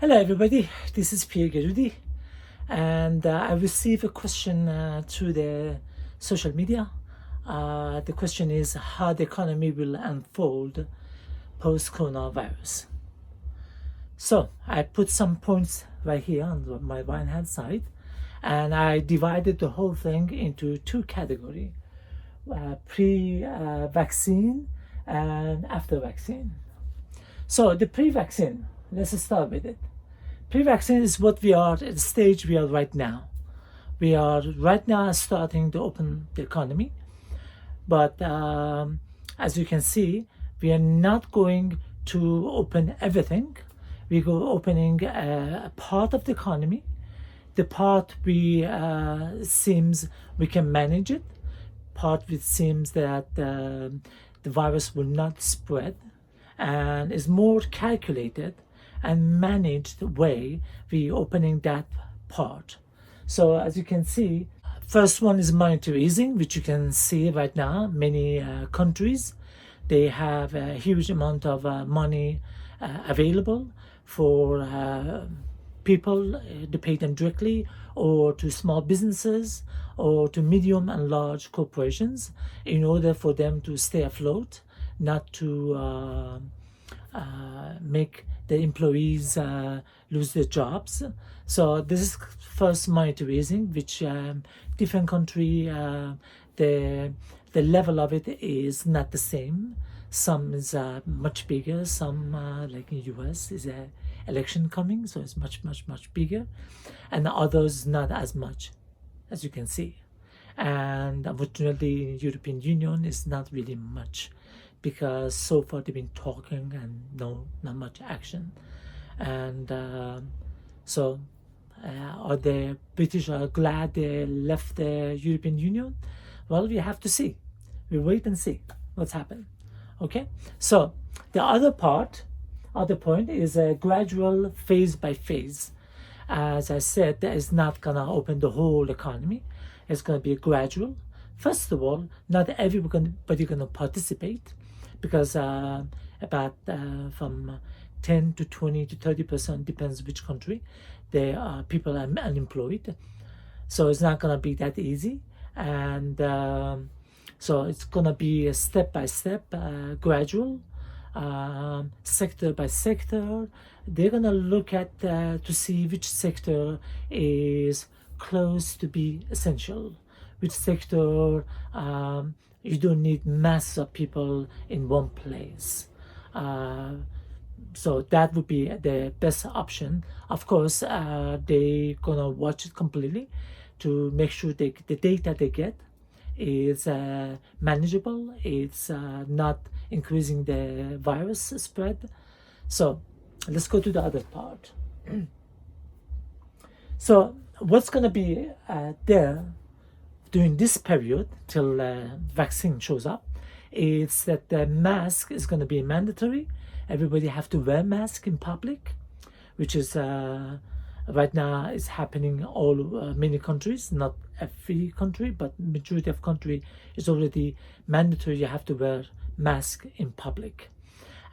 Hello everybody, this is Pierre Garudi, and I received a question through the social media. The question is how the economy will unfold post-coronavirus. So I put some points right here on my right hand side, and I divided the whole thing into two categories, pre-vaccine and after vaccine. So the pre-vaccine, let's start with it. Pre-vaccine is what we are at the stage we are right now. We are right now starting to open the economy, but as you can see, we are not going to open everything. We go opening a part of the economy. The part we seems we can manage it. Part which seems that the virus will not spread, and is more calculated and managed way we opening that part. So as you can see, first one is monetary easing, which you can see right now. Many countries, they have a huge amount of money available for people to pay them directly, or to small businesses, or to medium and large corporations, in order for them to stay afloat, not to make the employees lose their jobs. So this is first monetary easing, which different country, the level of it is not the same. Some is much bigger. Some like in US is a election coming, so it's much bigger, and others not as much, as you can see. And unfortunately, European Union is not really much, because so far they've been talking and not much action. And so are the British are glad they left the European Union? Well, we have to see. We wait and see what's happened. Okay, so the other point is a gradual, phase by phase. As I said, that is not gonna open the whole economy. It's gonna be gradual. First of all, not everybody gonna participate, because about from 10 to 20 to 30%, depends which country, people are unemployed. So it's not gonna be that easy, and so it's gonna be a step by step, gradual, sector by sector. They're gonna look at to see which sector is close to be essential, which sector you don't need mass of people in one place. So that would be the best option. Of course, they gonna watch it completely to make sure the data they get is manageable. It's not increasing the virus spread. So let's go to the other part. So what's gonna be there during this period till vaccine shows up is that the mask is going to be mandatory. Everybody have to wear mask in public, which is right now is happening all many countries, not every country, but majority of country is already mandatory. You have to wear mask in public.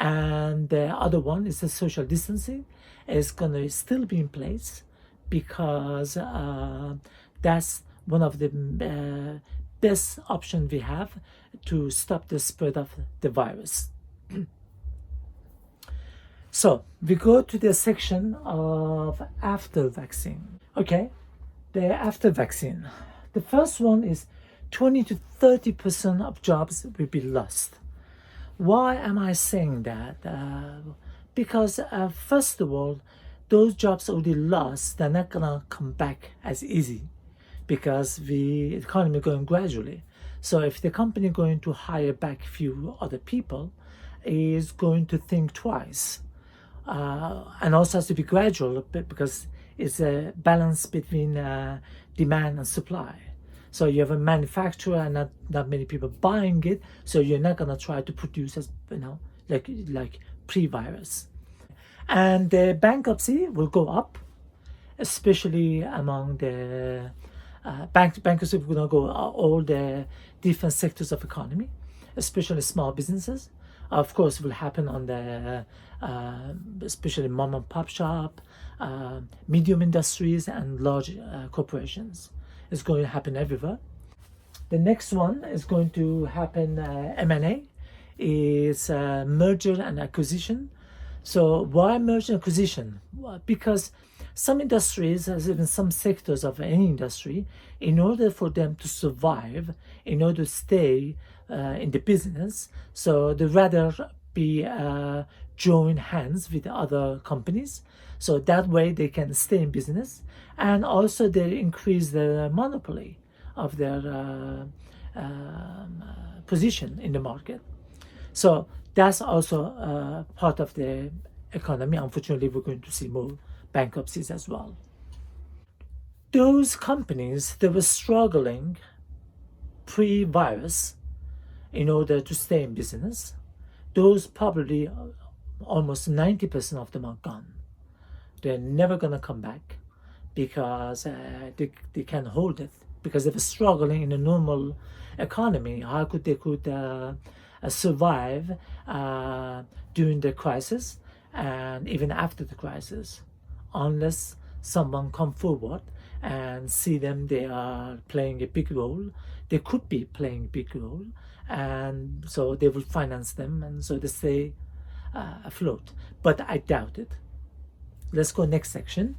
And the other one is the social distancing is going to still be in place, because that's one of the best options we have to stop the spread of the virus. So we go to the section of after vaccine. Okay, the after vaccine. The first one is 20 to 30% of jobs will be lost. Why am I saying that? Because first of all, those jobs already lost, they're not gonna come back as easy, because the economy going gradually. So if the company going to hire back few other people, is going to think twice, and also has to be gradual, because it's a balance between demand and supply. So you have a manufacturer and not many people buying it, so you're not gonna try to produce as like pre-virus. And the bankruptcy will go up, especially among the bankruptcy will go all the different sectors of economy, especially small businesses. Of course, will happen on the especially mom and pop shop, medium industries, and large corporations. It's going to happen everywhere. The next one is going to happen. M&A is merger and acquisition. So why merger and acquisition? Well, because some industries, as even some sectors of any industry, in order for them to survive, in order to stay in the business, so they rather be join hands with other companies. So that way they can stay in business, and also they increase the monopoly of their position in the market. So that's also part of the economy. Unfortunately, we're going to see more bankruptcies as well. Those companies that were struggling pre-virus in order to stay in business, those probably almost 90% of them are gone. They're never going to come back because they can't hold it, because they were struggling in a normal economy. How could they survive during the crisis and even after the crisis, unless someone come forward and see them they are playing a big role. They could be playing a big role, and so they will finance them, and so they stay afloat. But I doubt it. Let's go next section.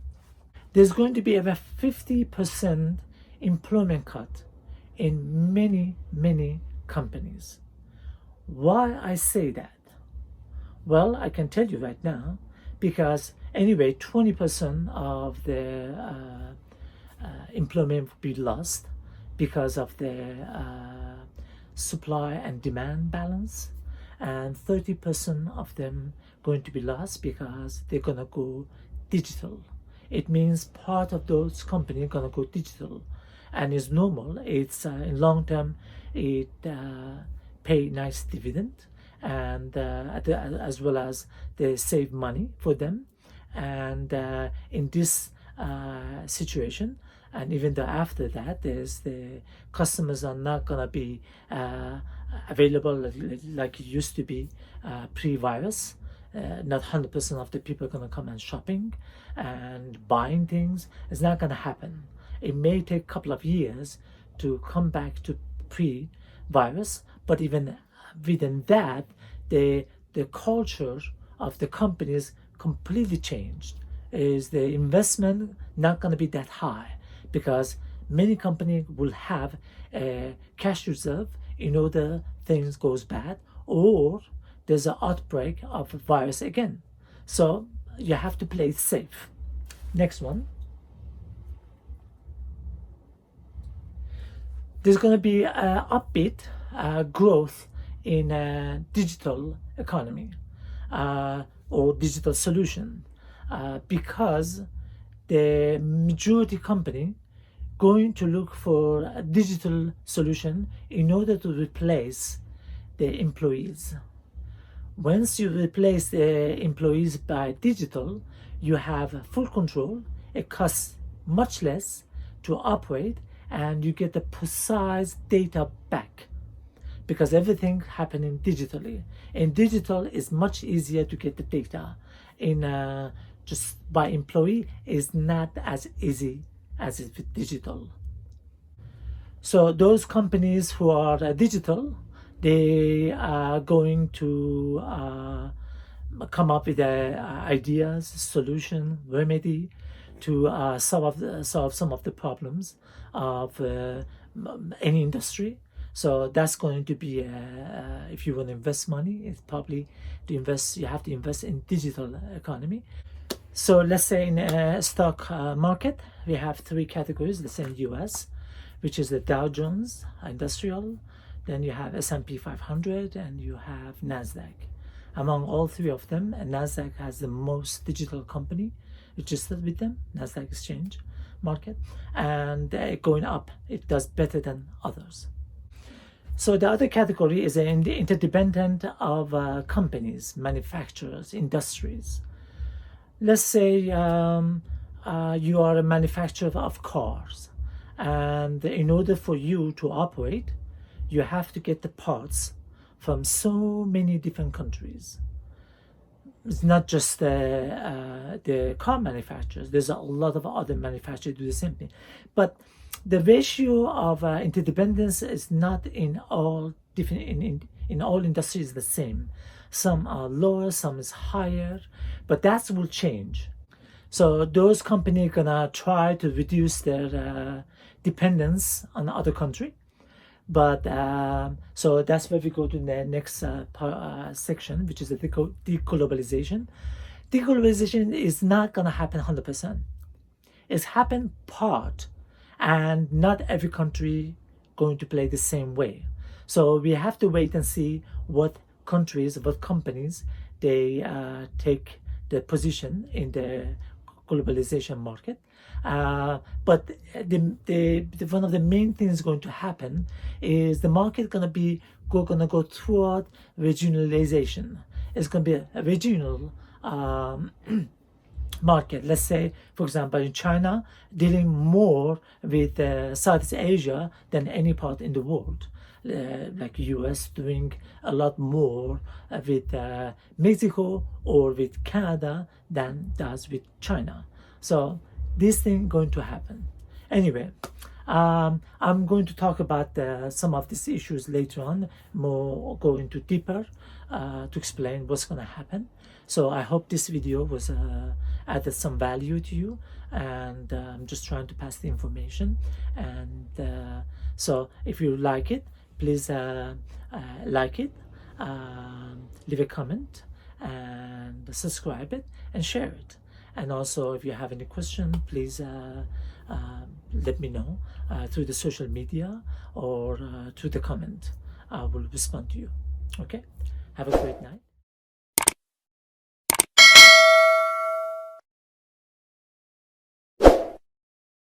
There's going to be about 50% employment cut in many companies. Why I say that? Well, I can tell you right now, because anyway, 20% of the employment will be lost because of the supply and demand balance, and 30% of them going to be lost because they're gonna go digital. It means part of those companies are gonna go digital, and it's normal. It's in long term, it pay nice dividend, and as well as they save money for them. And in this situation, and even though after that, there's the customers are not gonna be available like it used to be pre-virus. Not 100% of the people are gonna come and shopping and buying things. It's not gonna happen. It may take a couple of years to come back to pre-virus, but even within that, the culture of the companies completely changed. Is the investment not going to be that high, because many companies will have a cash reserve in order things goes bad, or there's an outbreak of a virus again. So you have to play it safe. Next one. There's going to be upbeat growth in a digital economy or digital solution, because the majority company going to look for a digital solution in order to replace the employees. Once you replace the employees by digital, you have full control. It costs much less to operate, and you get the precise data back, because everything happening digitally. In digital, is much easier to get the data. In just by employee is not as easy as it with digital. So those companies who are digital, they are going to come up with ideas, solution, remedy to solve some of the problems of any industry. So that's going to be if you want to invest money, it's probably to invest. You have to invest in digital economy. So let's say in a stock market, we have three categories. Let's say in U.S., which is the Dow Jones Industrial, then you have S&P 500, and you have Nasdaq. Among all three of them, Nasdaq has the most digital company registered with them, Nasdaq Exchange Market, and going up, it does better than others. So the other category is interdependent of companies, manufacturers, industries. Let's say you are a manufacturer of cars, and in order for you to operate, you have to get the parts from so many different countries. It's not just the car manufacturers. There's a lot of other manufacturers do the same thing. But the ratio of interdependence is not in all different in all industries the same. Some are lower, some is higher, but that will change. So those companies gonna try to reduce their dependence on other country. But so that's where we go to the next section, which is the deglobalization. Deglobalization is not gonna happen 100%. It's happened part, and not every country going to play the same way. So we have to wait and see what countries, what companies, they take the position in the globalization market. But one of the main things going to happen is the market gonna go toward regionalization. It's gonna be a regional market. Let's say, for example, in China, dealing more with Southeast Asia than any part in the world. Like US doing a lot more with Mexico or with Canada than does with China. So this thing going to happen. Anyway, I'm going to talk about some of these issues later on, more go into deeper to explain what's going to happen. So I hope this video was added some value to you, and I'm just trying to pass the information. And so if you like it, please like it, leave a comment, and subscribe it, and share it. And also, if you have any question, please let me know through the social media or through the comment. I will respond to you. Okay? Have a great night.